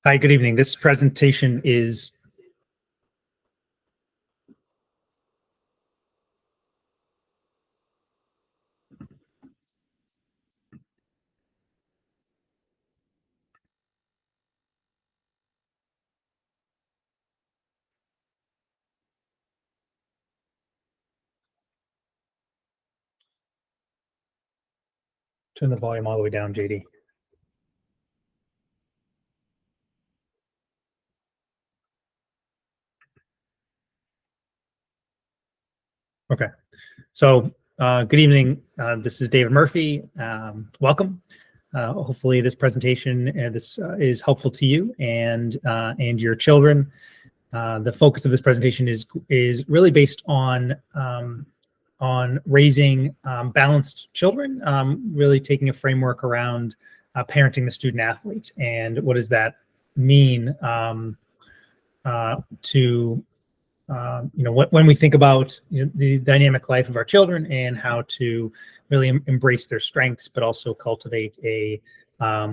Hi, good evening. This presentation is turn the volume all the way down, JD. Okay. So good evening. This is David Murphy. Welcome. Hopefully this presentation is helpful to you and your children. The focus of this presentation is really based on raising balanced children, really taking a framework around parenting the student athlete and what does that mean to when we think about the dynamic life of our children and how to really embrace their strengths, but also cultivate a type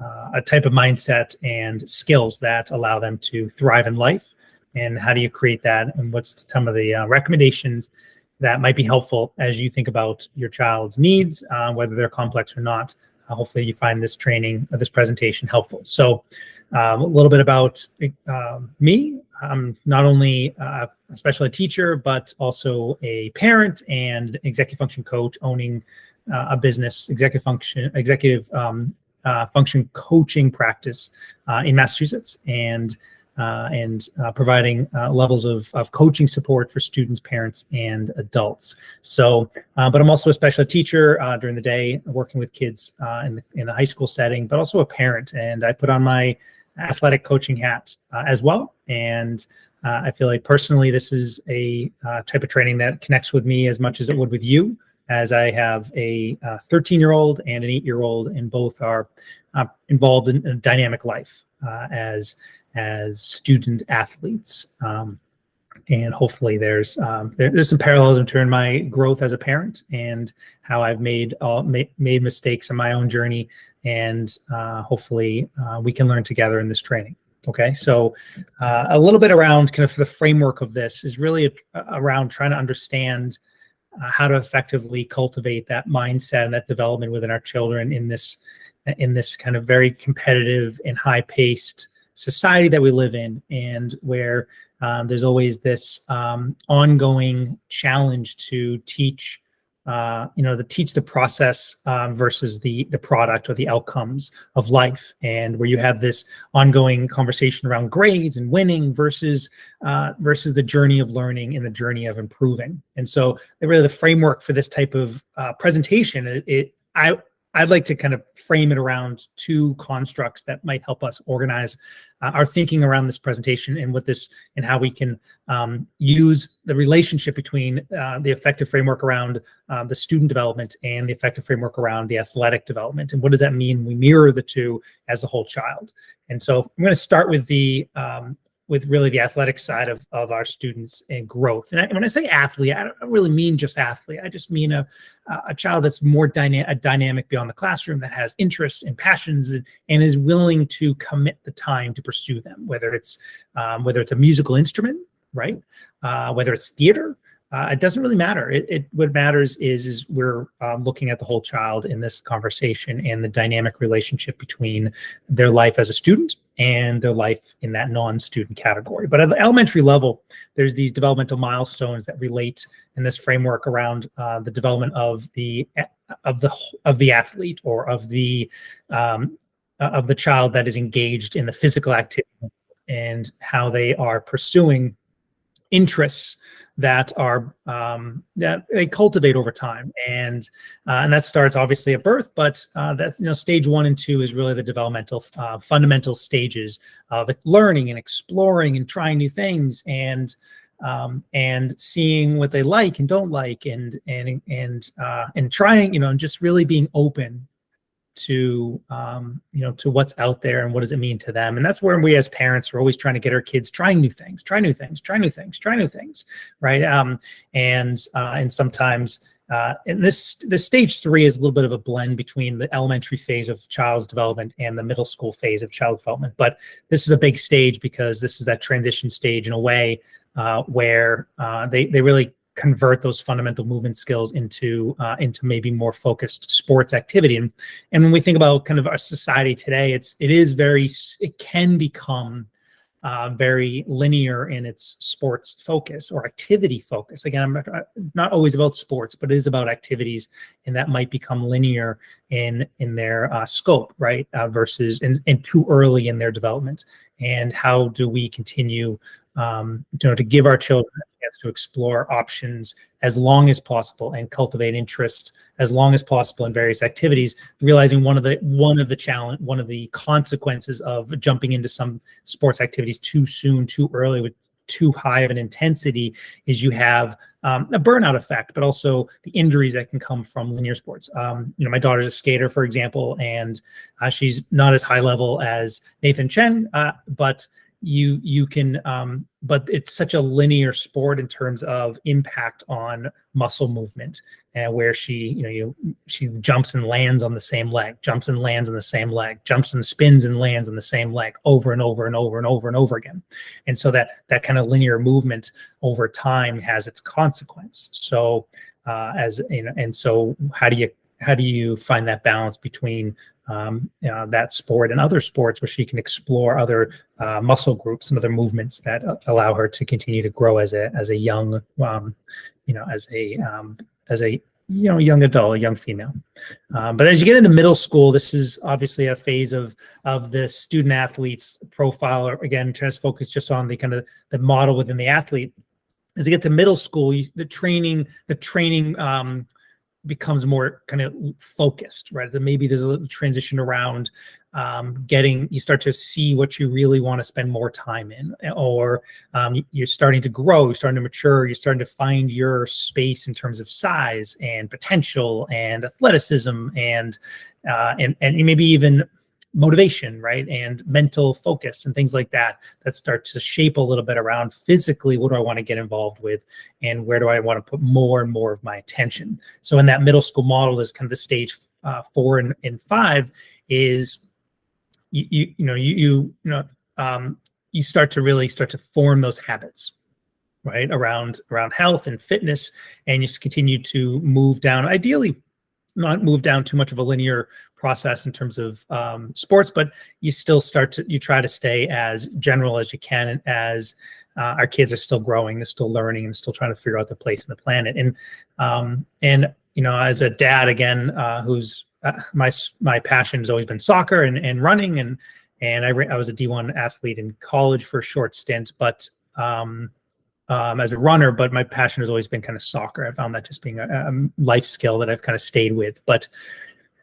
of mindset and skills that allow them to thrive in life. And how do you create that? And what's some of the recommendations that might be helpful as you think about your child's needs, whether they're complex or not. Hopefully you find this training or this presentation helpful. So a little bit about me. I'm not only a special ed teacher, but also a parent and executive function coach owning a business, executive function coaching practice in Massachusetts, and providing levels of coaching support for students, parents, and adults. So, but I'm also a special ed teacher during the day, working with kids in a high school setting, but also a parent. And I put on my athletic coaching hat as well. And I feel like personally, this is a type of training that connects with me as much as it would with you, as I have a 13-year-old and an 8-year-old, and both are involved in a dynamic life as student athletes. And hopefully there's some parallelism to my growth as a parent and how I've made mistakes in my own journey, and hopefully we can learn together in this training. Okay, so a little bit around kind of the framework of this is really around trying to understand how to effectively cultivate that mindset and that development within our children in this kind of very competitive and high-paced society that we live in, and where there's always this ongoing challenge to teach the process versus the product or the outcomes of life, and where you have this ongoing conversation around grades and winning versus the journey of learning and the journey of improving. And so really the framework for this type of presentation, I'd like to kind of frame it around two constructs that might help us organize our thinking around this presentation and how we can use the relationship between the effective framework around the student development and the effective framework around the athletic development. And what does that mean? We mirror the two as a whole child. And so I'm going to start with with really the athletic side of our students and growth. And when I say athlete, I don't really mean just athlete. I just mean a child that's more dynamic beyond the classroom, that has interests and passions and is willing to commit the time to pursue them, whether it's a musical instrument, right? Whether it's theater. It doesn't really matter. What matters is we're looking at the whole child in this conversation and the dynamic relationship between their life as a student and their life in that non-student category. But at the elementary level, there's these developmental milestones that relate in this framework around the development of the athlete, or of the child that is engaged in the physical activity, and how they are pursuing interests that that they cultivate over time, and that starts obviously at birth, but stage 1 and 2 is really the developmental fundamental stages of learning and exploring and trying new things, and seeing what they like and don't like, and trying, and just really being open to what's out there and what does it mean to them. And that's where we as parents are always trying to get our kids trying new things, right? And sometimes and the stage 3 is a little bit of a blend between the elementary phase of child's development and the middle school phase of child's development. But this is a big stage because this is that transition stage in a way where they really convert those fundamental movement skills into maybe more focused sports activity. And when we think about kind of our society today, it can become very linear in its sports focus or activity focus. Again, I'm not always about sports, but it is about activities, and that might become linear in their scope, right? Versus and too early in their development. And how do we continue, to give our children a chance to explore options as long as possible and cultivate interest as long as possible in various activities, realizing one of the consequences of jumping into some sports activities too soon, too early, with too high of an intensity is you have a burnout effect, but also the injuries that can come from linear sports. My daughter's a skater, for example, and she's not as high level as Nathan Chen, but you can, but it's such a linear sport in terms of impact on muscle movement, and where she jumps and lands on the same leg, jumps and lands on the same leg, jumps and spins and lands on the same leg over and over and over and over and over again. And so that kind of linear movement over time has its consequence. So and so how do you find that balance between that sport and other sports where she can explore other muscle groups and other movements that allow her to continue to grow as a young, young adult, a young female. But as you get into middle school, this is obviously a phase of the student athlete's profile. Or again, trying to focus just on the kind of the model within the athlete. As you get to middle school, the training becomes more kind of focused, right? That maybe there's a little transition around you start to see what you really want to spend more time in, or you're starting to grow, you're starting to mature, you're starting to find your space in terms of size and potential and athleticism and maybe even motivation, right? And mental focus and things like that start to shape a little bit around physically, what do I want to get involved with and where do I want to put more and more of my attention. So in that middle school model, is kind of the stage 4 and 5 is you start to form those habits, right? Around health and fitness, and you just continue to move down, ideally not move down too much of a linear process in terms of sports, but you still you try to stay as general as you can, and as our kids are still growing, they're still learning, and still trying to figure out their place in the planet. And as a dad, again, who's my passion has always been soccer and running, and I was a D1 athlete in college for a short stint, but as a runner, but my passion has always been kind of soccer. I found that just being a life skill that I've kind of stayed with. But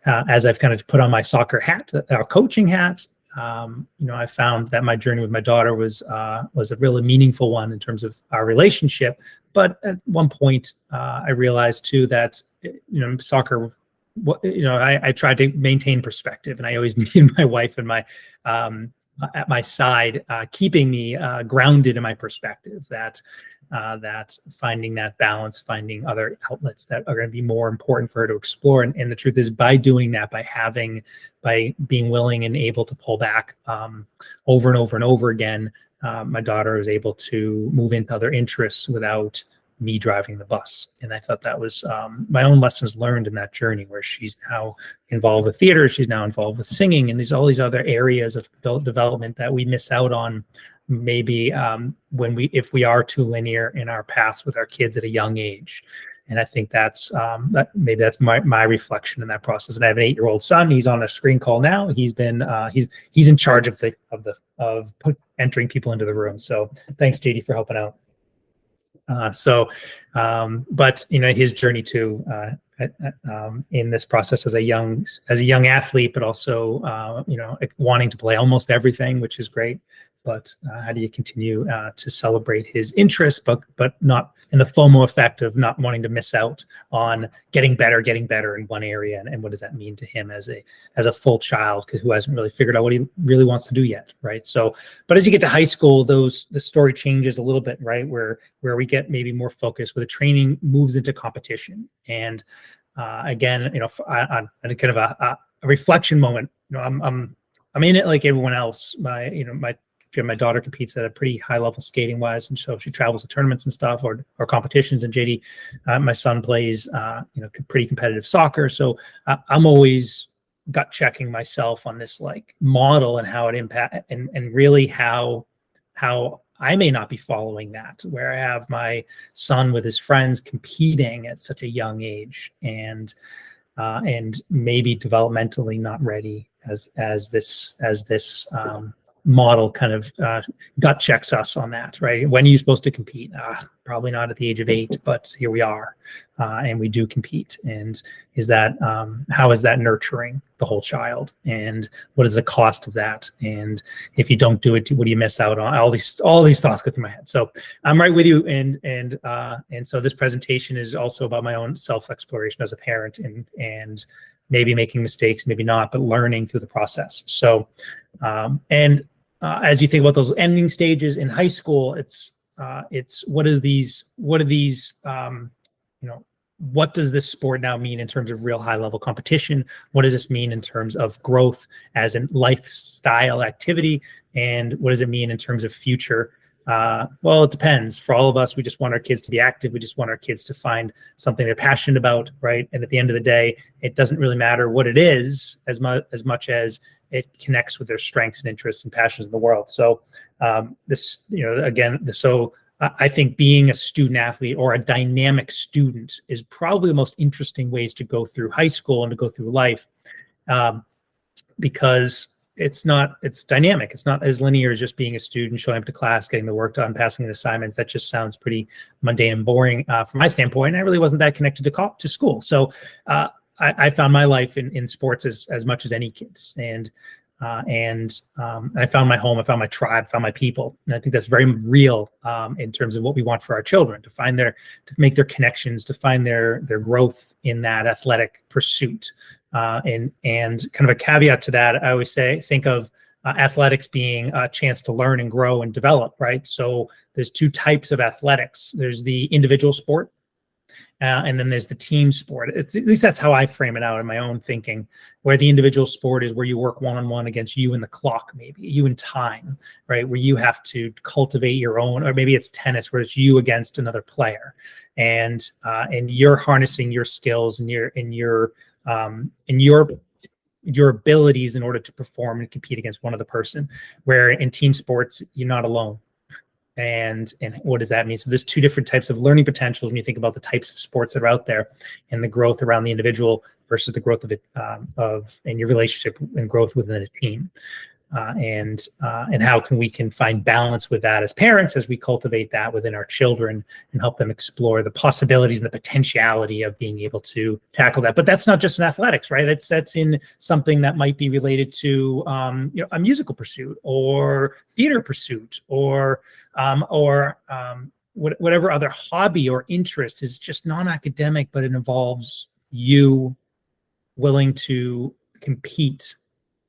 as I've kind of put on my soccer hat, our coaching hat, I found that my journey with my daughter was a really meaningful one in terms of our relationship. But at one point, I realized too that soccer. I tried to maintain perspective, and I always needed my wife and my at my side, keeping me grounded in my perspective. That finding that balance, finding other outlets that are going to be more important for her to explore. And the truth is, by doing that, by being willing and able to pull back over and over and over again, my daughter was able to move into other interests without me driving the bus. And I thought that was my own lessons learned in that journey, where she's now involved with theater, she's now involved with singing, and there's all these other areas of development that we miss out on maybe if we are too linear in our paths with our kids at a young age. And I think that's my reflection in that process. And I have an 8-year-old son. He's on a screen call now. He's been he's in charge of entering people into the room. So thanks, JD, for helping out. But his journey too in this process as a young athlete, but also wanting to play almost everything, which is great. but how do you continue to celebrate his interests, but not in the FOMO effect of not wanting to miss out on getting better in one area, and what does that mean to him as a full child who hasn't really figured out what he really wants to do yet, right? So, but as you get to high school, the story changes a little bit, right? Where we get maybe more focused, where the training moves into competition, and again, on kind of a reflection moment, I'm in it like everyone else. My daughter competes at a pretty high level skating wise, and so she travels to tournaments and stuff or competitions. And JD, my son plays pretty competitive soccer, so I'm always gut checking myself on this like model and how it impact and really how I may not be following that, where I have my son with his friends competing at such a young age and maybe developmentally not ready as this model kind of gut checks us on that, right? When are you supposed to compete? Probably not at the age of 8, but here we are, and we do compete. And how is that nurturing the whole child? And what is the cost of that? And if you don't do it, what do you miss out on? All these thoughts go through my head. So I'm right with you, and so this presentation is also about my own self-exploration as a parent, and maybe making mistakes, maybe not, but learning through the process. So, as you think about those ending stages in high school, it's what are these what does this sport now mean in terms of real high level competition? What does this mean in terms of growth as a lifestyle activity? And what does it mean in terms of future? Well, it depends. For all of us, we just want our kids to be active. We just want our kids to find something they're passionate about, right? And at the end of the day, it doesn't really matter what it is as much as it connects with their strengths and interests and passions in the world. So I think being a student athlete or a dynamic student is probably the most interesting ways to go through high school and to go through life, because it's dynamic. It's not as linear as just being a student, showing up to class, getting the work done, passing the assignments. That just sounds pretty mundane and boring from my standpoint. I really wasn't that connected to school. So I found my life in sports as much as any kids. And I found my home, I found my tribe, found my people. And I think that's very real in terms of what we want for our children, to make their connections, to find their growth in that athletic pursuit. And kind of a caveat to that, I always think of athletics being a chance to learn and grow and develop, right? So there's 2 types of athletics. There's the individual sport, and then there's the team sport. At least that's how I frame it out in my own thinking, where the individual sport is where you work one-on-one against you and the clock, maybe you and time, right? Where you have to cultivate your own, or maybe it's tennis where it's you against another player, and you're harnessing your skills and your abilities in order to perform and compete against one other person. Where in team sports, you're not alone. And what does that mean? So there's 2 different types of learning potentials when you think about the types of sports that are out there, and the growth around the individual versus the growth of it and your relationship and growth within a team. And how we can find balance with that as parents, as we cultivate that within our children and help them explore the possibilities and the potentiality of being able to tackle that. But that's not just in athletics, right? That's in something that might be related to a musical pursuit or theater pursuit or whatever other hobby or interest is just non-academic, but it involves you willing to compete,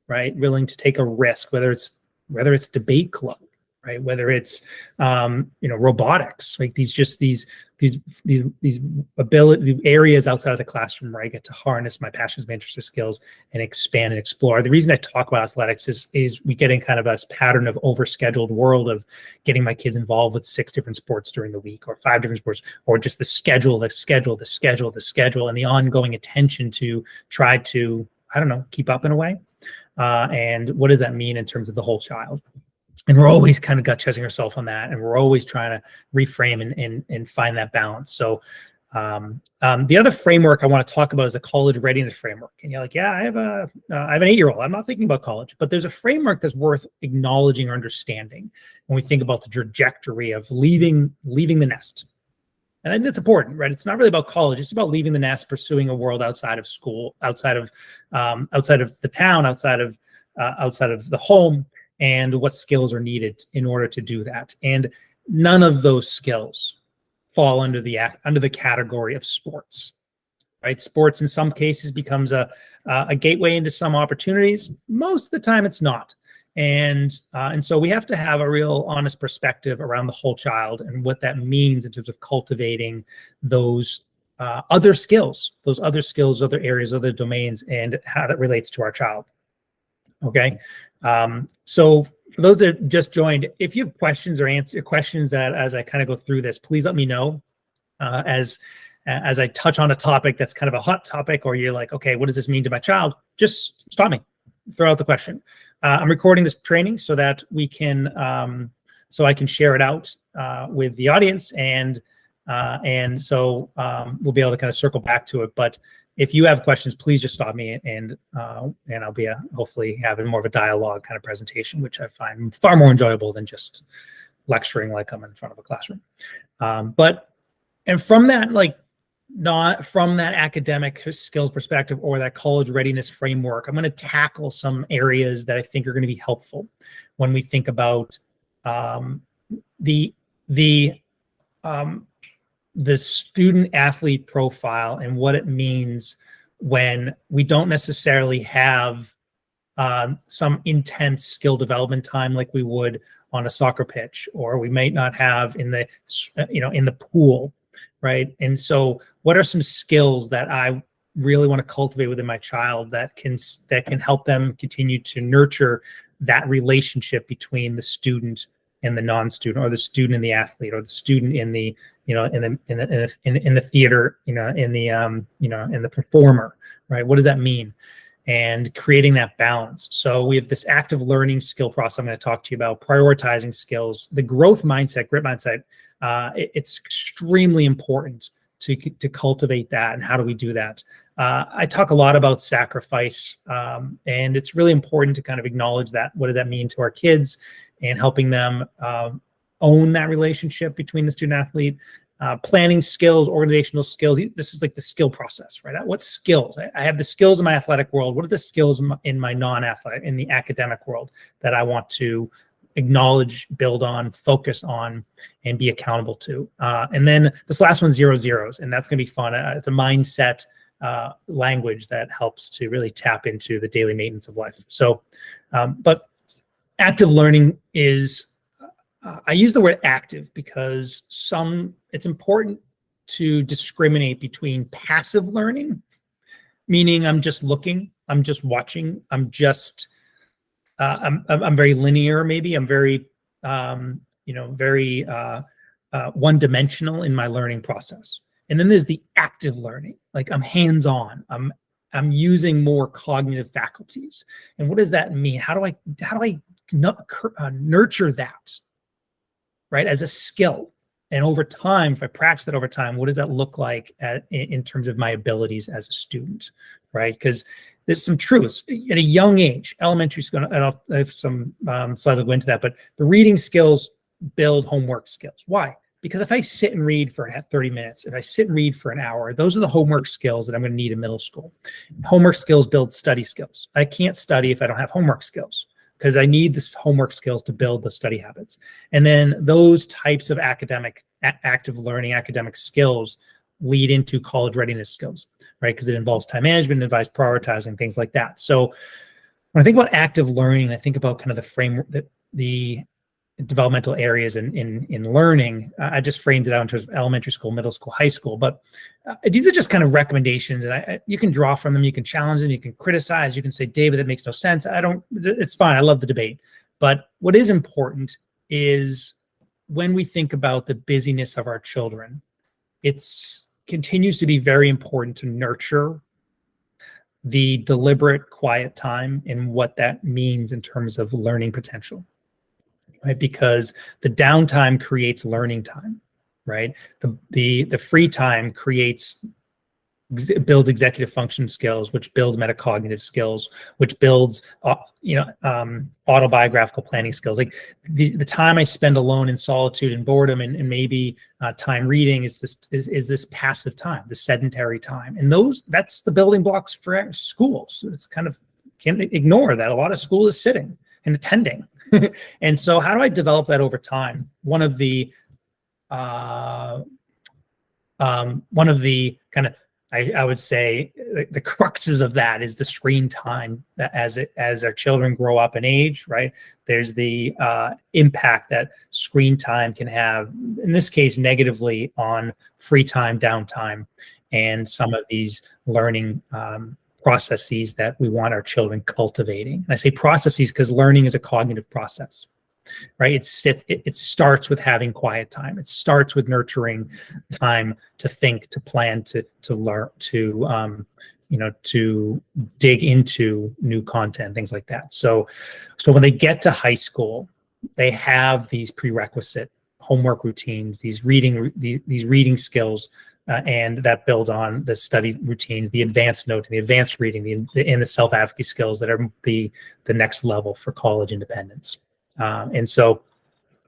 right? Willing to take a risk, whether it's debate club, right? Whether it's robotics, like these ability areas outside of the classroom where I get to harness my passions, my interests, and skills, and expand and explore. The reason I talk about athletics is we get in kind of a pattern of overscheduled world of getting my kids involved with 6 different sports during the week, or 5 different sports, or just the schedule, and the ongoing attention to try to, keep up in a way. And what does that mean in terms of the whole child? And we're always kind of gut checking ourselves on that, and we're always trying to reframe and find that balance. So the other framework I want to talk about is a college readiness framework. And you're like, yeah, I have an 8-year-old. I'm not thinking about college, but there's a framework that's worth acknowledging or understanding when we think about the trajectory of leaving the nest. And I think that's important, right? It's not really about college. It's about leaving the nest, pursuing a world outside of school, outside of the town, outside of the home, and what skills are needed in order to do that. And none of those skills fall under the category of sports, right? Sports in some cases becomes a gateway into some opportunities. Most of the time it's not. And so we have to have a real honest perspective around the whole child and what that means in terms of cultivating those other skills, other areas, other domains, and how that relates to our child. Okay. So for those that just joined, if you have questions or answer questions that as I kind of go through this, please let me know. As I touch on a topic that's kind of a hot topic, or you're like, okay, what does this mean to my child? Just stop me, throw out the question. I'm recording this training so that we can, so I can share it out with the audience, and so we'll be able to kind of circle back to it. But if you have questions, please just stop me, and I'll be hopefully having more of a dialogue kind of presentation, which I find far more enjoyable than just lecturing like I'm in front of a classroom. And from that, not from that academic skills perspective or that college readiness framework, I'm going to tackle some areas that I think are going to be helpful when we think about the student athlete profile and what it means when we don't necessarily have some intense skill development time like we would on a soccer pitch, or we might not have in the pool. Right. And so what are some skills that I really want to cultivate within my child that can help them continue to nurture that relationship between the student and the non-student, or the student and the athlete, or the student in the theater, in the performer, right? What does that mean? And creating that balance. So we have this active learning skill process I'm going to talk to you about, prioritizing skills, the growth mindset, grit mindset. It's extremely important to cultivate that. And how do we do that? I talk a lot about sacrifice, and it's really important to kind of acknowledge that. What does that mean to our kids, and helping them own that relationship between the student athlete? Planning skills, organizational skills. This is like the skill process, right? What skills? I have the skills in my athletic world. What are the skills in my non-athletic, in the academic world, that I want to acknowledge, build on, focus on, and be accountable to? And then this last one, 0 zeros, and that's going to be fun. It's a mindset language that helps to really tap into the daily maintenance of life. So, but active learning is, I use the word active because it's important to discriminate between passive learning, meaning I'm just looking, I'm just watching, I'm very linear, maybe I'm very one-dimensional in my learning process. And then there's the active learning, like I'm hands-on, I'm using more cognitive faculties. And what does that mean? How do I nurture that, right, as a skill? And over time, if I practice it over time, what does that look like in terms of my abilities as a student, right? Because there's some truths at a young age, elementary school, and I have some slides that go into that, but the reading skills build homework skills. Why? Because if I sit and read for 30 minutes, if I sit and read for an hour, those are the homework skills that I'm going to need in middle school. Homework skills build study skills. I can't study if I don't have homework skills, because I need this homework skills to build the study habits. And then those types of active learning, academic skills lead into college readiness skills, right? Because it involves time management, it involves prioritizing, things like that. So when I think about active learning, I think about kind of the framework, the developmental areas in learning. I just framed it out in terms of elementary school, middle school, high school. But these are just kind of recommendations, and you can draw from them, you can challenge them, you can criticize, you can say, David, that makes no sense. It's fine. I love the debate. But what is important is when we think about the busyness of our children, it's continues to be very important to nurture the deliberate quiet time and what that means in terms of learning potential, right? Because the downtime creates learning time, right? The free time builds executive function skills, which builds metacognitive skills, which builds autobiographical planning skills. Like the time I spend alone in solitude and boredom and maybe time reading is this passive time, the sedentary time. And that's the building blocks for schools. It's kind of, can't ignore that. A lot of school is sitting, and attending. And so how do I develop that over time? One of the kind of, I would say the cruxes of that is the screen time, that as our children grow up in age, right? There's the impact that screen time can have, in this case, negatively on free time, downtime, and some of these learning processes that we want our children cultivating. And I say processes because learning is a cognitive process, right? It starts with having quiet time. It starts with nurturing time to think, to plan, to learn, to to dig into new content, things like that. So when they get to high school, they have these prerequisite homework routines, these reading skills, and that build on the study routines, the advanced note, the advanced reading, and the self-advocacy skills that are the next level for college independence. And so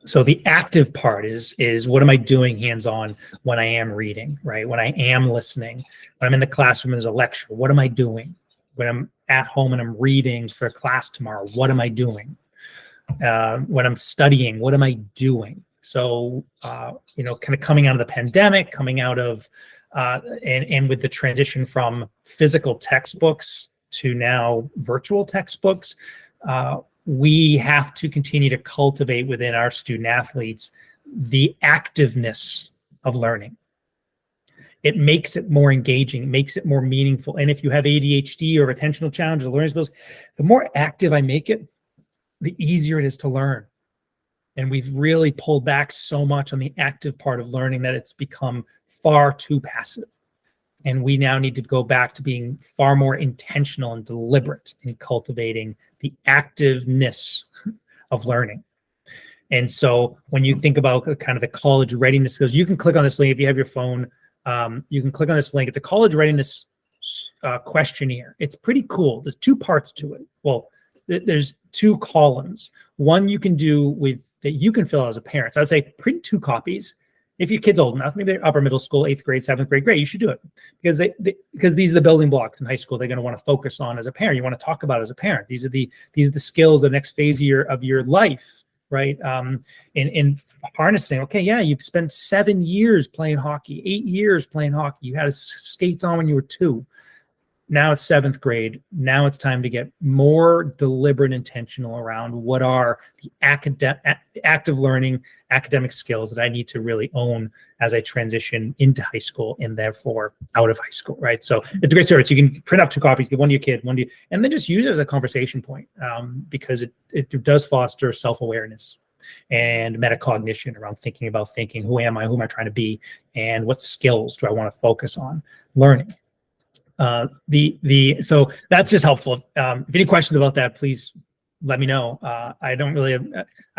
the active part is what am I doing hands-on when I am reading, right? When I am listening, when I'm in the classroom as a lecture, what am I doing? When I'm at home and I'm reading for a class tomorrow, what am I doing? When I'm studying, what am I doing? So, kind of coming out of the pandemic, coming out of, and with the transition from physical textbooks to now virtual textbooks, we have to continue to cultivate within our student athletes the activeness of learning. It makes it more engaging, it makes it more meaningful. And if you have ADHD or attentional challenges or learning skills, the more active I make it, the easier it is to learn. And we've really pulled back so much on the active part of learning that it's become far too passive. And we now need to go back to being far more intentional and deliberate in cultivating the activeness of learning. And so when you think about kind of the college readiness skills, you can click on this link if you have your phone. You can click on this link. It's a college readiness questionnaire. It's pretty cool. There's two parts to it. Well, there's two columns. One you can do that you can fill out as a parent. So I would say print 2 copies. If your kid's old enough, maybe they're upper middle school, 8th grade, 7th grade, great, you should do it. Because these are the building blocks in high school they're going to want to focus on as a parent. You want to talk about as a parent. These are the skills, the next phase of your life, right? In harnessing, okay, yeah, you've spent 7 years playing hockey, 8 years playing hockey. You had skates on when you were 2. Now it's 7th grade. Now it's time to get more deliberate and intentional around what are the active learning, academic skills that I need to really own as I transition into high school and therefore out of high school, right? So it's a great service. You can print out 2 copies, give one to your kid, one to you, and then just use it as a conversation point because it does foster self-awareness and metacognition around thinking about thinking, who am I trying to be, and what skills do I want to focus on learning. So that's just helpful. If any questions about that, please let me know. I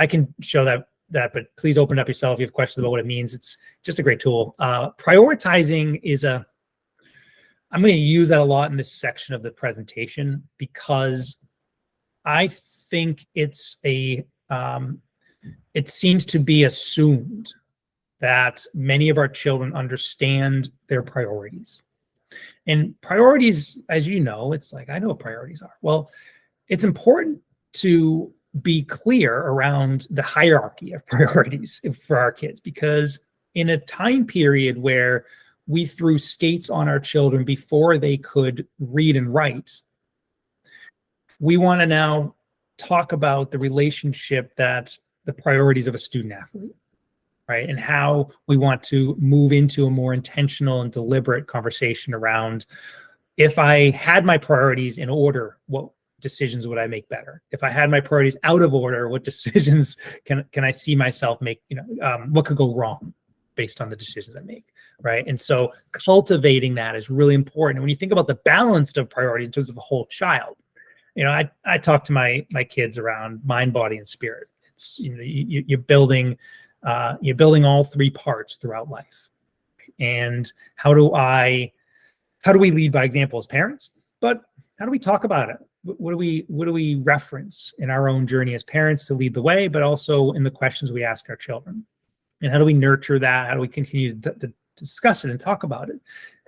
can show that, but please open it up yourself if you have questions about what it means. It's just a great tool. Prioritizing I'm going to use that a lot in this section of the presentation because I think it seems to be assumed that many of our children understand their priorities. And priorities, as you know, it's like, I know what priorities are. Well, it's important to be clear around the hierarchy of priorities for our kids, because in a time period where we threw skates on our children before they could read and write, we want to now talk about the relationship that the priorities of a student athlete, right? And how we want to move into a more intentional and deliberate conversation around, if I had my priorities in order, what decisions would I make better? If I had my priorities out of order, what decisions can I see myself make, what could go wrong based on the decisions I make, right? And so cultivating that is really important. And when you think about the balance of priorities in terms of a whole child, I talk to my kids around mind, body, and spirit. It's, you're building all 3 parts throughout life. And how do we lead by example as parents? But how do we talk about it? What do we reference in our own journey as parents to lead the way, but also in the questions we ask our children? And how do we nurture that? How do we continue to discuss it and talk about it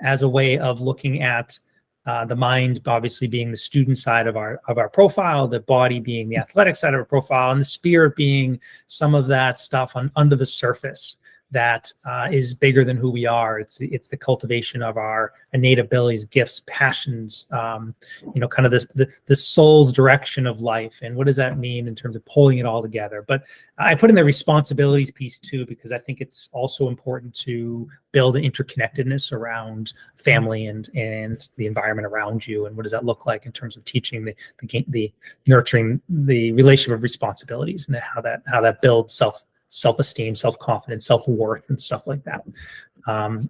as a way of looking at The mind obviously being the student side of our profile, the body being the athletic side of our profile, and the spirit being some of that stuff under the surface that is bigger than who we are. It's the cultivation of our innate abilities, gifts, passions, kind of the soul's direction of life. And what does that mean in terms of pulling it all together? But I put in the responsibilities piece too, because I think it's also important to build an interconnectedness around family and the environment around you. And what does that look like in terms of teaching the nurturing the relationship of responsibilities, and how that builds self-esteem, self-confidence, self-worth, and stuff like that.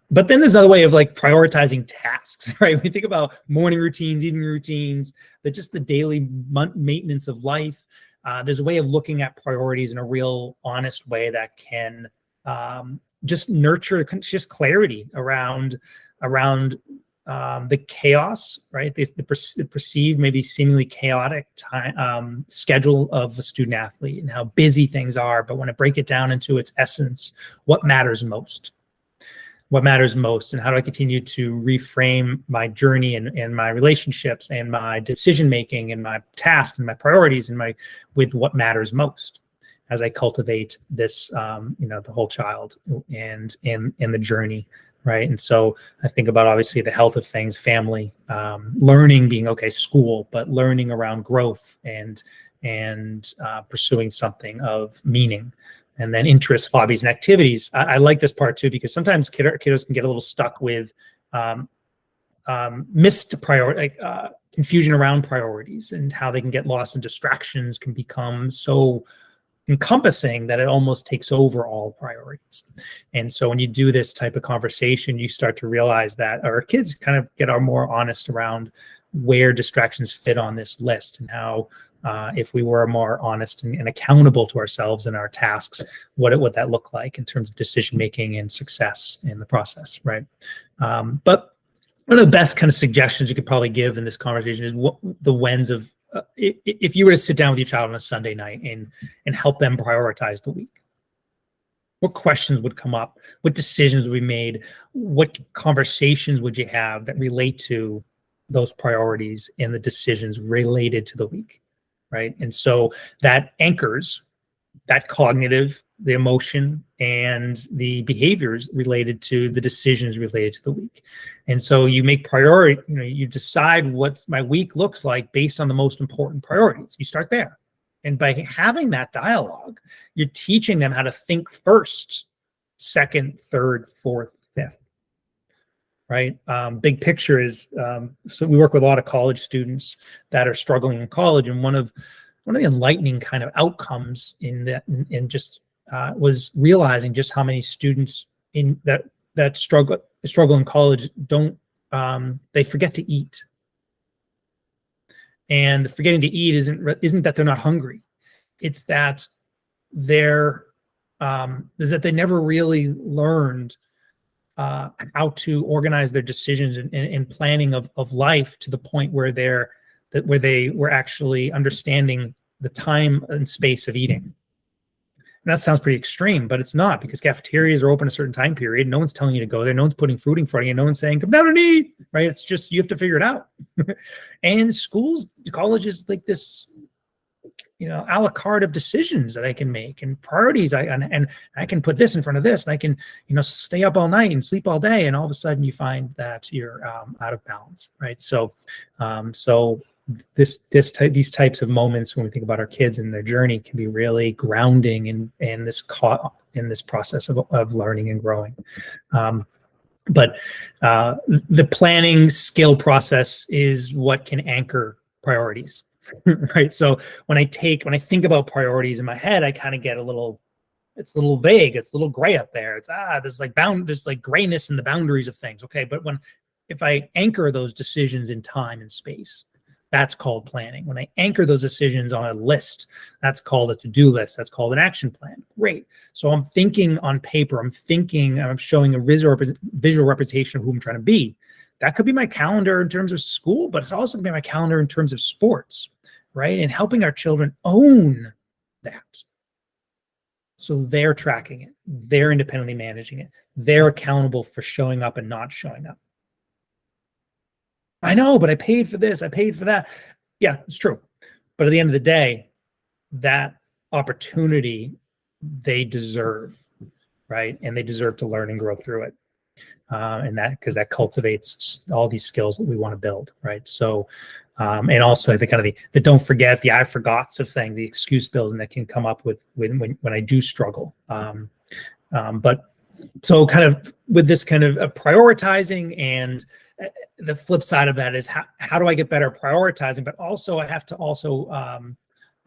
But then there's another way of like prioritizing tasks, right? When you think about morning routines, evening routines, just the daily maintenance of life, there's a way of looking at priorities in a real honest way that can just nurture just clarity around the chaos, right? The perceived, maybe seemingly chaotic time schedule of a student athlete, and how busy things are. But when I break it down into its essence, what matters most? What matters most, and how do I continue to reframe my journey and my relationships and my decision making and my tasks and my priorities with what matters most, as I cultivate this, the whole child and the journey. Right. And so I think about obviously the health of things, family, learning being school, but learning around growth and pursuing something of meaning, and then interests, hobbies, and activities. I like this part too, because sometimes kiddos can get a little stuck with missed priority, confusion around priorities, and how they can get lost in distractions can become so encompassing that it almost takes over all priorities. And so when you do this type of conversation, you start to realize that our kids kind of get more honest around where distractions fit on this list, and how if we were more honest and accountable to ourselves and our tasks, what would that look like in terms of decision making and success in the process, right? But one of the best kind of suggestions you could probably give in this conversation is what the whens of if you were to sit down with your child on a Sunday night and help them prioritize the week. What questions would come up? What decisions would be made? What conversations would you have that relate to those priorities and the decisions related to the week, right? And so that anchors that cognitive, the emotion, and the behaviors related to the decisions related to the week. And so you make priority, you decide what my week looks like based on the most important priorities. You start there. And by having that dialogue, you're teaching them how to think first, second, third, fourth, fifth, right? Big picture is, so we work with a lot of college students that are struggling in college. And one of the enlightening kind of outcomes in that, and just was realizing just how many students in that struggle in college they forget to eat. And forgetting to eat isn't that they're not hungry. It's that they never really learned how to organize their decisions and planning of life to the point where they were actually understanding the time and space of eating. And that sounds pretty extreme, but it's not, because cafeterias are open a certain time period. No one's telling you to go there. No one's putting food in front of you. No one's saying, come down and eat, right? It's just, you have to figure it out. And schools, colleges, like this, a la carte of decisions that I can make and priorities. And I can put this in front of this, and I can, stay up all night and sleep all day. And all of a sudden you find that you're out of balance, right? So, these types of moments when we think about our kids and their journey can be really grounding in this process of learning and growing. But the planning skill process is what can anchor priorities, right? So when I think about priorities in my head, I kind of get it's a little vague. It's a little gray up there. It's there's like grayness in the boundaries of things. Okay, but if I anchor those decisions in time and space, that's called planning. When I anchor those decisions on a list, that's called a to-do list. That's called an action plan. Great. So I'm thinking on paper. I'm showing a visual representation of who I'm trying to be. That could be my calendar in terms of school, but it's also going to be my calendar in terms of sports, right? And helping our children own that. So they're tracking it. They're independently managing it. They're accountable for showing up and not showing up. I know, but I paid for this, I paid for that. Yeah, it's true. But at the end of the day, that opportunity they deserve, right? And they deserve to learn and grow through it. And that, because that cultivates all these skills that we want to build, right? So, and also the kind of the don't forget, the I forgots of things, the excuse building that can come up with when I do struggle. But so kind of with this kind of prioritizing, and the flip side of that is how do I get better at prioritizing? But also I have to also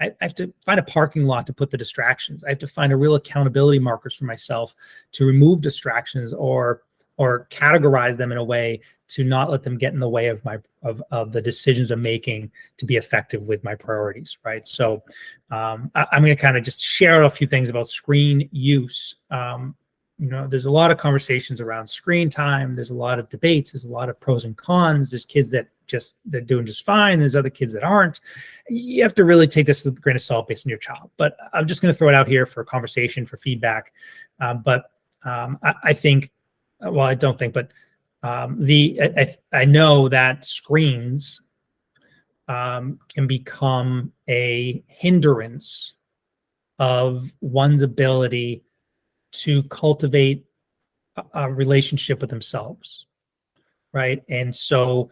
I have to find a parking lot to put the distractions. I have to find a real accountability markers for myself to remove distractions, or categorize them in a way to not let them get in the way of my of the decisions I'm making to be effective with my priorities, right? So I'm going to kind of just share a few things about screen use. There's a lot of conversations around screen time. There's a lot of debates. There's a lot of pros and cons. There's kids that they're doing just fine. There's other kids that aren't. You have to really take this with a grain of salt based on your child. But I'm just going to throw it out here for conversation, for feedback. I think, well, I don't think, but I know that screens can become a hindrance of one's ability to cultivate a relationship with themselves, right? And so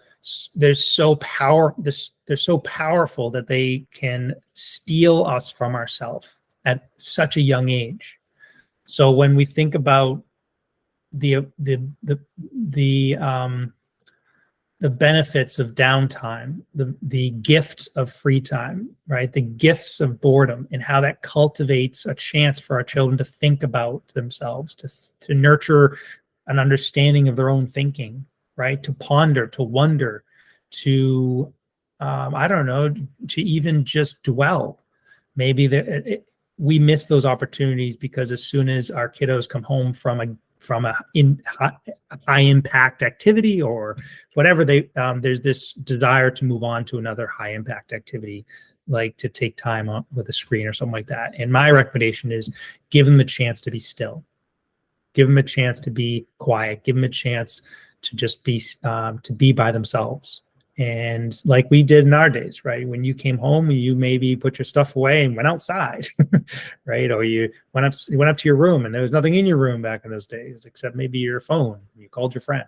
they're so powerful that they can steal us from ourselves at such a young age. So when we think about the benefits of downtime, the gifts of free time, right? The gifts of boredom, and how that cultivates a chance for our children to think about themselves, to nurture an understanding of their own thinking, right? To ponder, to wonder, to I don't know, to even just dwell. Maybe we miss those opportunities because as soon as our kiddos come home from a high impact activity or whatever, there's this desire to move on to another high impact activity, like to take time with a screen or something like that. And my recommendation is give them a chance to be still, give them a chance to be quiet, give them a chance to just be by themselves. And like we did in our days, right? When you came home, you maybe put your stuff away and went outside, right? Or you went up to your room and there was nothing in your room back in those days, except maybe your phone. You called your friend.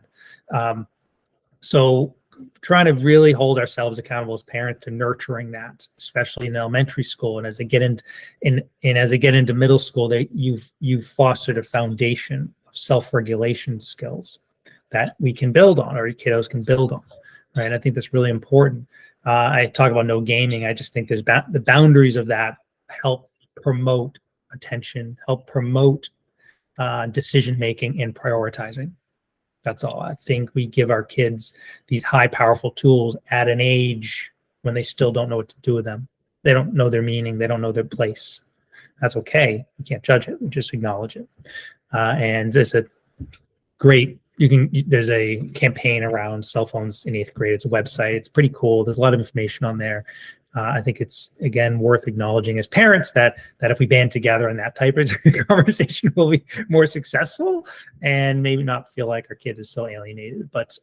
So trying to really hold ourselves accountable as parents to nurturing that, especially in elementary school. And as they get into middle school, you've fostered a foundation of self-regulation skills that we can build on, or kiddos can build on. Right. I think that's really important. I talk about no gaming. I just think there's the boundaries of that help promote attention, help promote decision making and prioritizing. That's all. I think we give our kids these high, powerful tools at an age when they still don't know what to do with them. They don't know their meaning. They don't know their place. That's okay. We can't judge it. We just acknowledge it. And there's a great. There's a campaign around cell phones in 8th grade. It's a website. It's pretty cool. There's a lot of information on there. I think it's, again, worth acknowledging as parents that if we band together in that type of conversation, we'll be more successful and maybe not feel like our kid is so alienated. But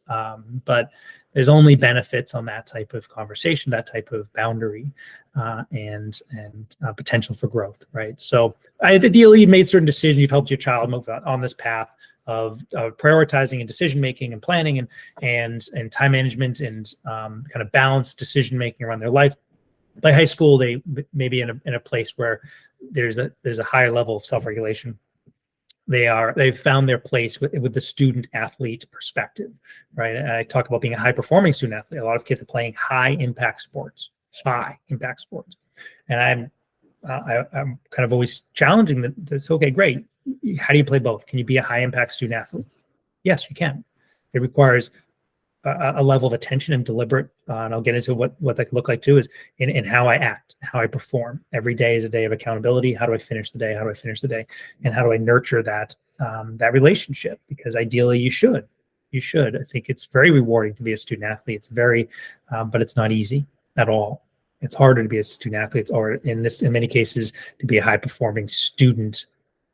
there's only benefits on that type of conversation, that type of boundary, and potential for growth, right? So ideally, you've made certain decisions. You've helped your child move on this path of prioritizing and decision making and planning and time management and kind of balanced decision making around their life. By high school, they may be in a place where there's a higher level of self-regulation. They've found their place with the student athlete perspective, right? And I talk about being a high performing student athlete. A lot of kids are playing high impact sports, and I'm kind of always challenging them. It's okay, great. How do you play both? Can you be a high impact student athlete? Yes, you can. It requires a level of attention and deliberate, and I'll get into what that could look like too, is in how I act, how I perform. Every day is a day of accountability. How do I finish the day? And how do I nurture that relationship? Because ideally you should. I think it's very rewarding to be a student athlete. It's very, but it's not easy at all. It's harder to be a student athlete, or in many cases to be a high performing student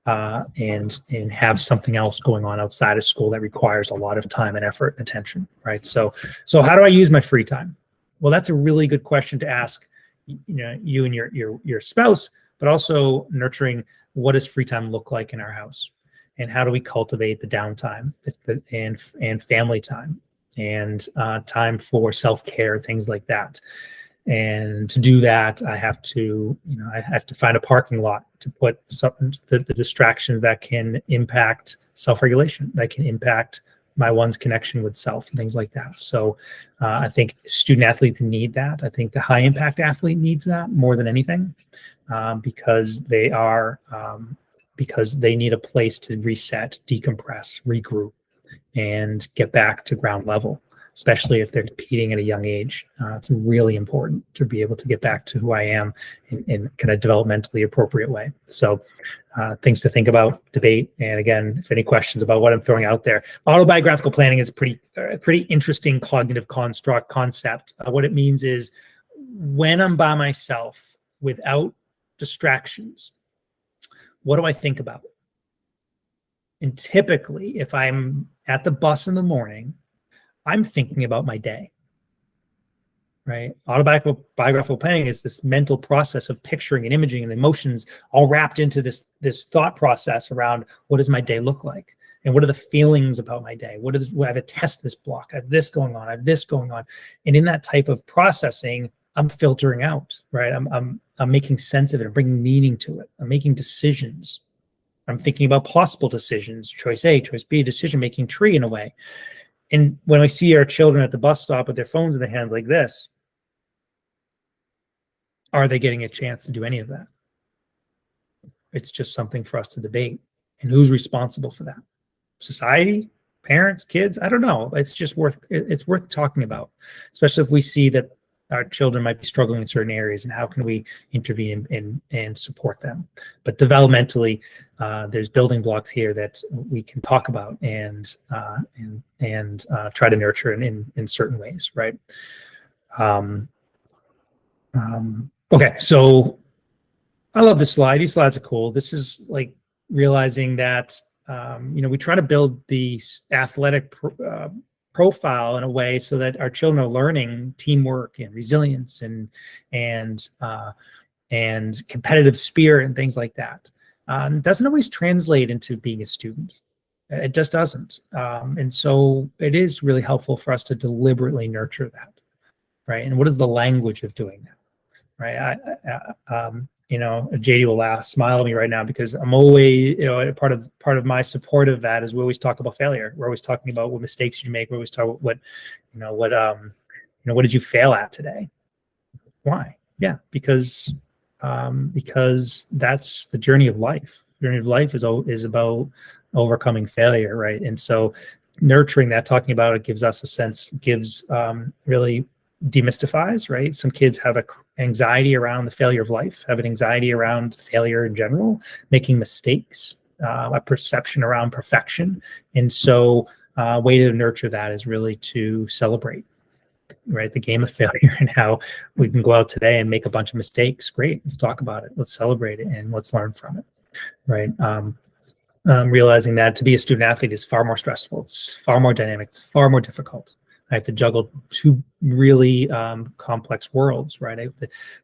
and have something else going on outside of school that requires a lot of time and effort and attention, right? So how do I use my free time? Well, that's a really good question to ask, you and your spouse, but also nurturing, what does free time look like in our house, and how do we cultivate the downtime and family time and time for self-care, things like that. And to do that, I have to find a parking lot to put the distractions that can impact self-regulation, that can impact my one's connection with self, and things like that. So I think student athletes need that. I think the high impact athlete needs that more than anything, because they need a place to reset, decompress, regroup, and get back to ground level, especially if they're competing at a young age. It's really important to be able to get back to who I am in kind of developmentally appropriate way. So things to think about, debate. And again, if any questions about what I'm throwing out there, autobiographical planning is a pretty interesting cognitive concept. What it means is, when I'm by myself without distractions, what do I think about? And typically, if I'm at the bus in the morning, I'm thinking about my day, right? Autobiographical planning is this mental process of picturing and imaging and emotions all wrapped into this thought process around, what does my day look like? And what are the feelings about my day? I have a test this block, I have this going on, I have this going on. And in that type of processing, I'm filtering out, right? I'm making sense of it. I'm bringing meaning to it. I'm making decisions. I'm thinking about possible decisions, choice A, choice B, decision-making tree in a way. And when I see our children at the bus stop with their phones in their hand like this, are they getting a chance to do any of that? It's just something for us to debate. And who's responsible for that? Society, parents, kids? I don't know. It's worth talking about, especially if we see that our children might be struggling in certain areas, and how can we intervene and support them. But developmentally, there's building blocks here that we can talk about and try to nurture in certain ways, right? Okay, so I love this slide. These slides are cool. This is like realizing that we try to build the athletic profile in a way so that our children are learning teamwork and resilience and competitive spirit and things like that. It doesn't always translate into being a student. It just doesn't. And so it is really helpful for us to deliberately nurture that, right? And what is the language of doing that, right? JD will smile at me right now, because I'm always, part of my support of that is we always talk about failure. We're always talking about what mistakes you make. We always talk about what did you fail at today? Why? Yeah, because that's the journey of life. The journey of life is about overcoming failure, right? And so nurturing that, talking about it, gives us a sense, really demystifies, right? Some kids have anxiety around the failure of life, have an anxiety around failure in general, making mistakes, a perception around perfection. And so a way to nurture that is really to celebrate, right? The game of failure, and how we can go out today and make a bunch of mistakes. Great, let's talk about it. Let's celebrate it, and let's learn from it, right? Realizing that to be a student athlete is far more stressful. It's far more dynamic. It's far more difficult. I have to juggle two really complex worlds, right? I have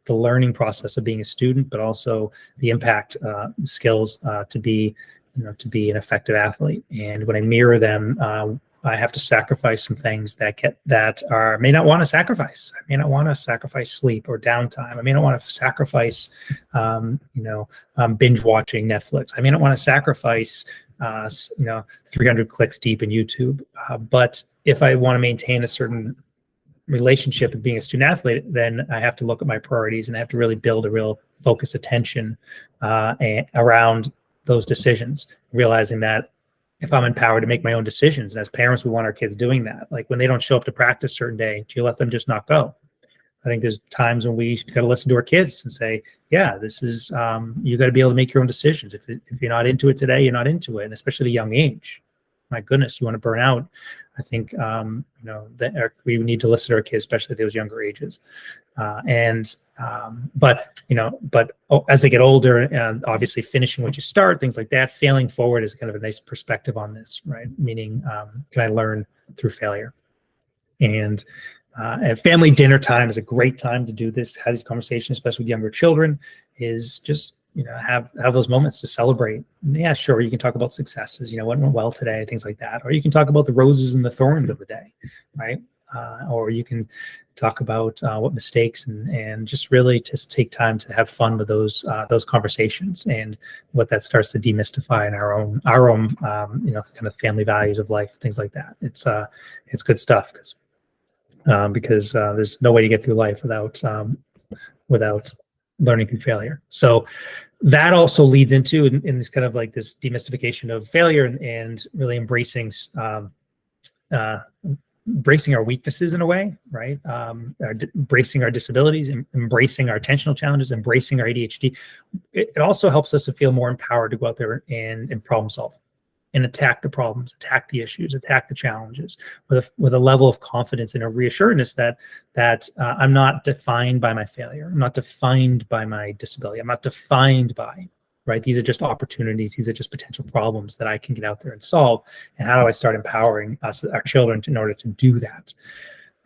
the learning process of being a student, but also the impact skills to be an effective athlete. And when I mirror them, I have to sacrifice some things that may not want to sacrifice. I may not want to sacrifice sleep or downtime. I may not want to sacrifice, binge watching Netflix. I may not want to sacrifice, 300 clicks deep in YouTube. But if I want to maintain a certain relationship with being a student athlete, then I have to look at my priorities, and I have to really build a real focused attention around those decisions, realizing that if I'm empowered to make my own decisions, and as parents, we want our kids doing that. Like when they don't show up to practice a certain day, do you let them just not go? I think there's times when we got to listen to our kids and say, yeah, this is, you got to be able to make your own decisions. If you're not into it today, you're not into it, and especially at a young age. My goodness, you want to burn out I think that we need to listen to our kids, especially at those younger ages. As they get older, and obviously finishing what you start, things like that, failing forward is kind of a nice perspective on this, right? Meaning, can I learn through failure? And family dinner time is a great time to do this, have these conversations, especially with younger children, is just, have those moments to celebrate. Yeah, sure, you can talk about successes, what went well today, things like that. Or you can talk about the roses and the thorns of the day, right? Or you can talk about what mistakes and just really just take time to have fun with those conversations, and what that starts to demystify in our own kind of family values of life, things like that. It's good stuff because there's no way to get through life without learning through failure. So that also leads into in this kind of like this demystification of failure and really embracing our weaknesses in a way, right? Embracing our disabilities, embracing our attentional challenges, embracing our ADHD. It also helps us to feel more empowered to go out there and problem solve and attack the problems, attack the issues, attack the challenges with a level of confidence and a reassuredness that I'm not defined by my failure. I'm not defined by my disability. I'm not defined by, right? These are just opportunities. These are just potential problems that I can get out there and solve. And how do I start empowering our children in order to do that?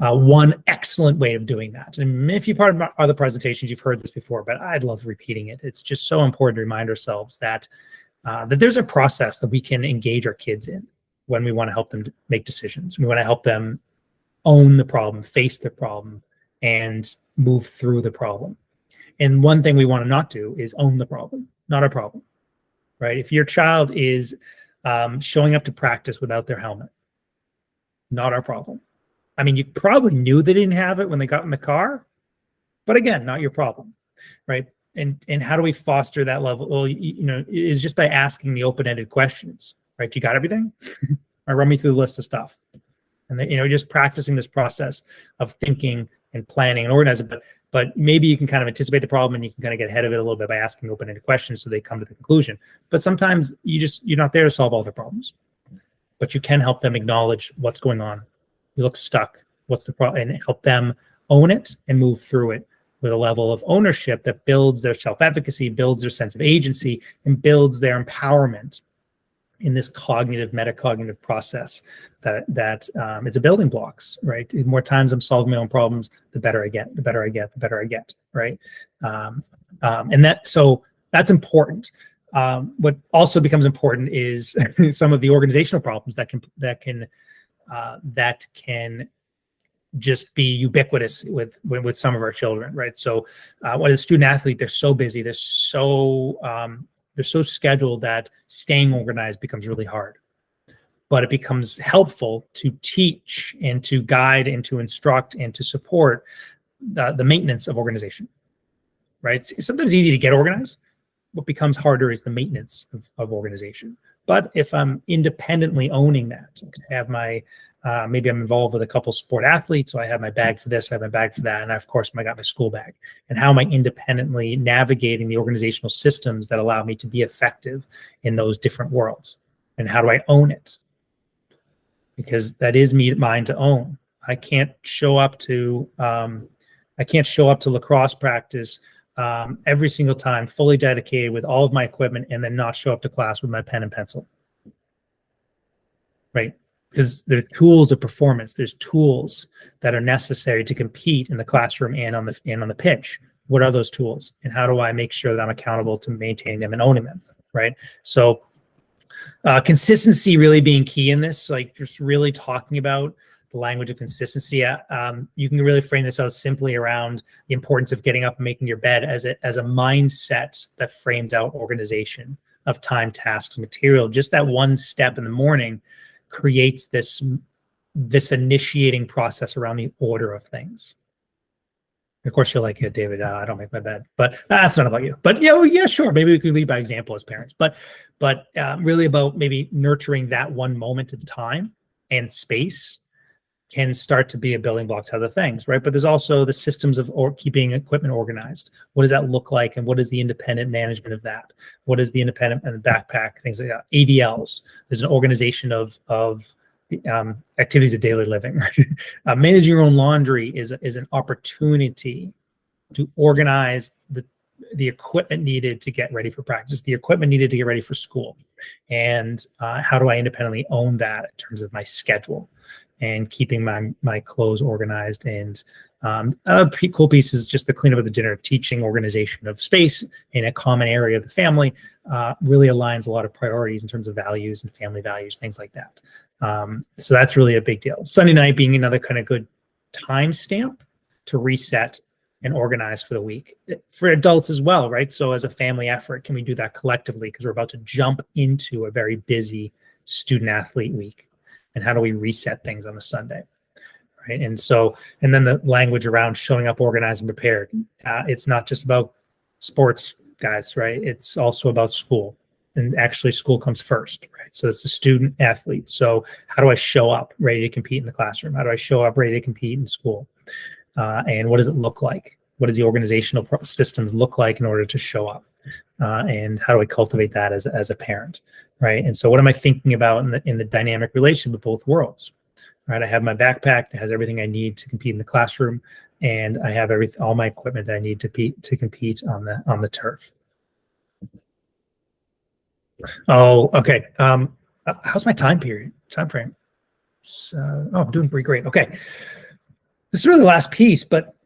One excellent way of doing that, and if you're part of my other presentations, you've heard this before, but I'd love repeating it. It's just so important to remind ourselves that there's a process that we can engage our kids in when we want to help them make decisions. We want to help them own the problem, face the problem, and move through the problem. And one thing we want to not do is own the problem, not a problem, right? If your child is showing up to practice without their helmet, not our problem. I mean, you probably knew they didn't have it when they got in the car, but again, not your problem, right? And how do we foster that level? Well, is just by asking the open-ended questions, right? You got everything? Or run me through the list of stuff. And then, just practicing this process of thinking and planning and organizing. But maybe you can kind of anticipate the problem and you can kind of get ahead of it a little bit by asking open-ended questions so they come to the conclusion. But sometimes you're not there to solve all their problems, but you can help them acknowledge what's going on. You look stuck. What's the problem? And help them own it and move through it with a level of ownership that builds their self-efficacy, builds their sense of agency, and builds their empowerment in this metacognitive process that it's a building blocks, right? The more times I'm solving my own problems, the better I get, right? So that's important. What also becomes important is some of the organizational problems that can just be ubiquitous with some of our children, right? So when a student athlete, they're so busy, they're so scheduled that staying organized becomes really hard. But it becomes helpful to teach and to guide and to instruct and to support the maintenance of organization, right? It's sometimes easy to get organized. What becomes harder is the maintenance of organization. But if I'm independently owning that, I have my maybe I'm involved with a couple sport athletes, so I have my bag for this, I have my bag for that, and of course I got my school bag. And how am I independently navigating the organizational systems that allow me to be effective in those different worlds? And how do I own it? Because that is mine to own. I can't show up to lacrosse practice every single time, fully dedicated with all of my equipment, and then not show up to class with my pen and pencil, right? Because there are tools of performance. There's tools that are necessary to compete in the classroom and on the pitch. What are those tools, and how do I make sure that I'm accountable to maintaining them and owning them, right? So consistency really being key in this, like just really talking about the language of consistency. You can really frame this out simply around the importance of getting up and making your bed as a mindset that frames out organization of time, tasks, material. Just that one step in the morning creates this initiating process around the order of things. Of course, you're like, yeah, David, I don't make my bed, but that's not about you. But yeah, sure. Maybe we could lead by example as parents, but really about maybe nurturing that one moment of time and space can start to be a building block to other things, right? But there's also the systems of keeping equipment organized. What does that look like? And what is the independent management of that? What is the independent and backpack, things like that? ADLs. There's an organization of activities of daily living. Managing your own laundry is an opportunity to organize the equipment needed to get ready for practice, the equipment needed to get ready for school, and how do I independently own that in terms of my schedule and keeping my clothes organized. And a cool piece is just the cleanup of the dinner, teaching organization of space in a common area of the family. Really aligns a lot of priorities in terms of values and family values, things like that. So that's really a big deal. Sunday night being another kind of good time stamp to reset and organize for the week. For adults as well, right? So as a family effort, can we do that collectively? Because we're about to jump into a very busy student athlete week. And how do we reset things on a Sunday? Right. And so, and then the language around showing up organized and prepared. It's not just about sports, guys, right? It's also about school. And actually school comes first, right? So it's a student athlete. So how do I show up ready to compete in the classroom? How do I show up ready to compete in school? And what does it look like? What does the organizational systems look like in order to show up? And how do I cultivate that as a parent, right? And so what am I thinking about in the dynamic relation with both worlds, right? I have my backpack that has everything I need to compete in the classroom, and I have all my equipment I need to compete on the turf. Oh, okay. How's my time frame? So, I'm doing pretty great. Okay. This is really the last piece, but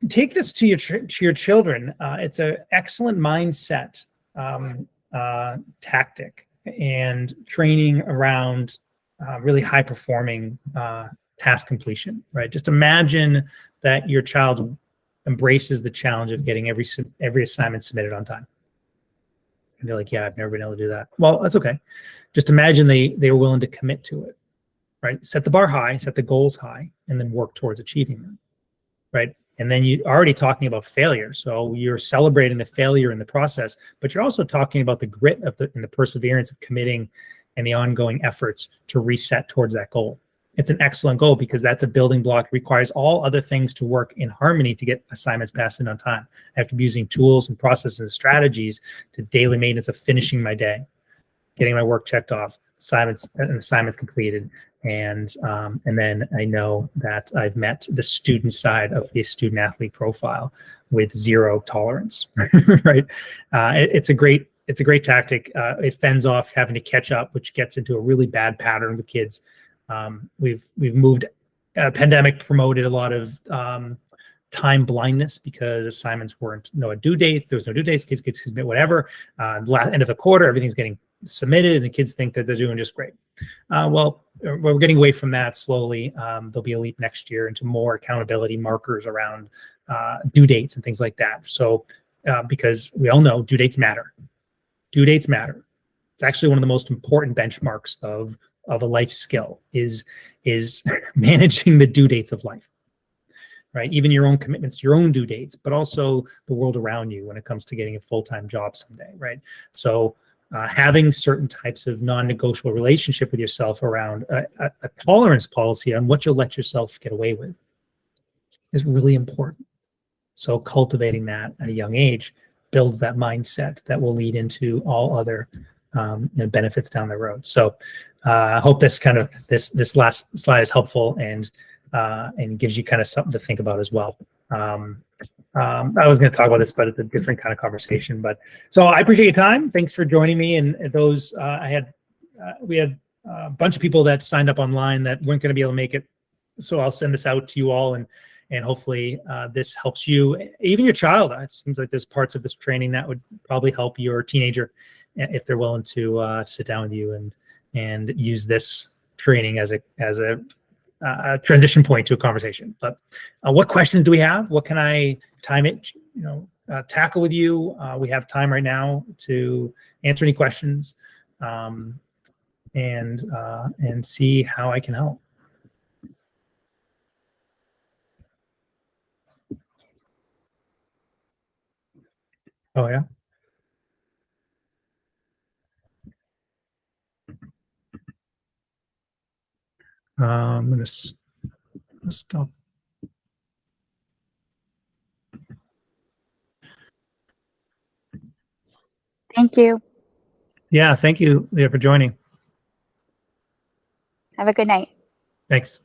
take this to your children. It's an excellent mindset tactic and training around really high performing task completion, right? Just imagine that your child embraces the challenge of getting every assignment submitted on time. And they're like, yeah, I've never been able to do that. Well, that's okay. Just imagine they were willing to commit to it. Right? Set the bar high, set the goals high, and then work towards achieving them. Right? And then you're already talking about failure. So you're celebrating the failure in the process, but you're also talking about the grit and the perseverance of committing and the ongoing efforts to reset towards that goal. It's an excellent goal because that's a building block. It requires all other things to work in harmony to get assignments passed in on time. I have to be using tools and processes and strategies to daily maintenance of finishing my day, getting my work checked off, assignments completed, and then I know that I've met the student side of the student athlete profile with zero tolerance. Right? It's a great tactic. It fends off having to catch up, which gets into a really bad pattern with kids. We've moved. Pandemic promoted a lot of time blindness because assignments weren't due dates. There was no due dates. Kids could submit whatever. End of the quarter, everything's getting submitted, and the kids think that they're doing just great. Well, we're getting away from that slowly. There'll be a leap next year into more accountability markers around due dates and things like that. So, because we all know due dates matter. Due dates matter. It's actually one of the most important benchmarks of a life skill is managing the due dates of life. Right? Even your own commitments to your own due dates, but also the world around you when it comes to getting a full-time job someday. Right? So, having certain types of non-negotiable relationship with yourself around a tolerance policy on what you'll let yourself get away with is really important. So cultivating that at a young age builds that mindset that will lead into all other benefits down the road. So I hope this last slide is helpful and gives you kind of something to think about as well. I was going to talk about this, but it's a different kind of conversation. But so I appreciate your time. Thanks for joining me. And those we had a bunch of people that signed up online that weren't going to be able to make it. So I'll send this out to you all, and hopefully this helps you, even your child. It seems like there's parts of this training that would probably help your teenager if they're willing to sit down with you and use this training as a transition point to a conversation. But what questions do we have? What can I tackle with you? We have time right now to answer any questions and see how I can help. Oh yeah. I'm gonna stop. Thank you. Yeah, thank you, Leah, for joining. Have a good night. Thanks.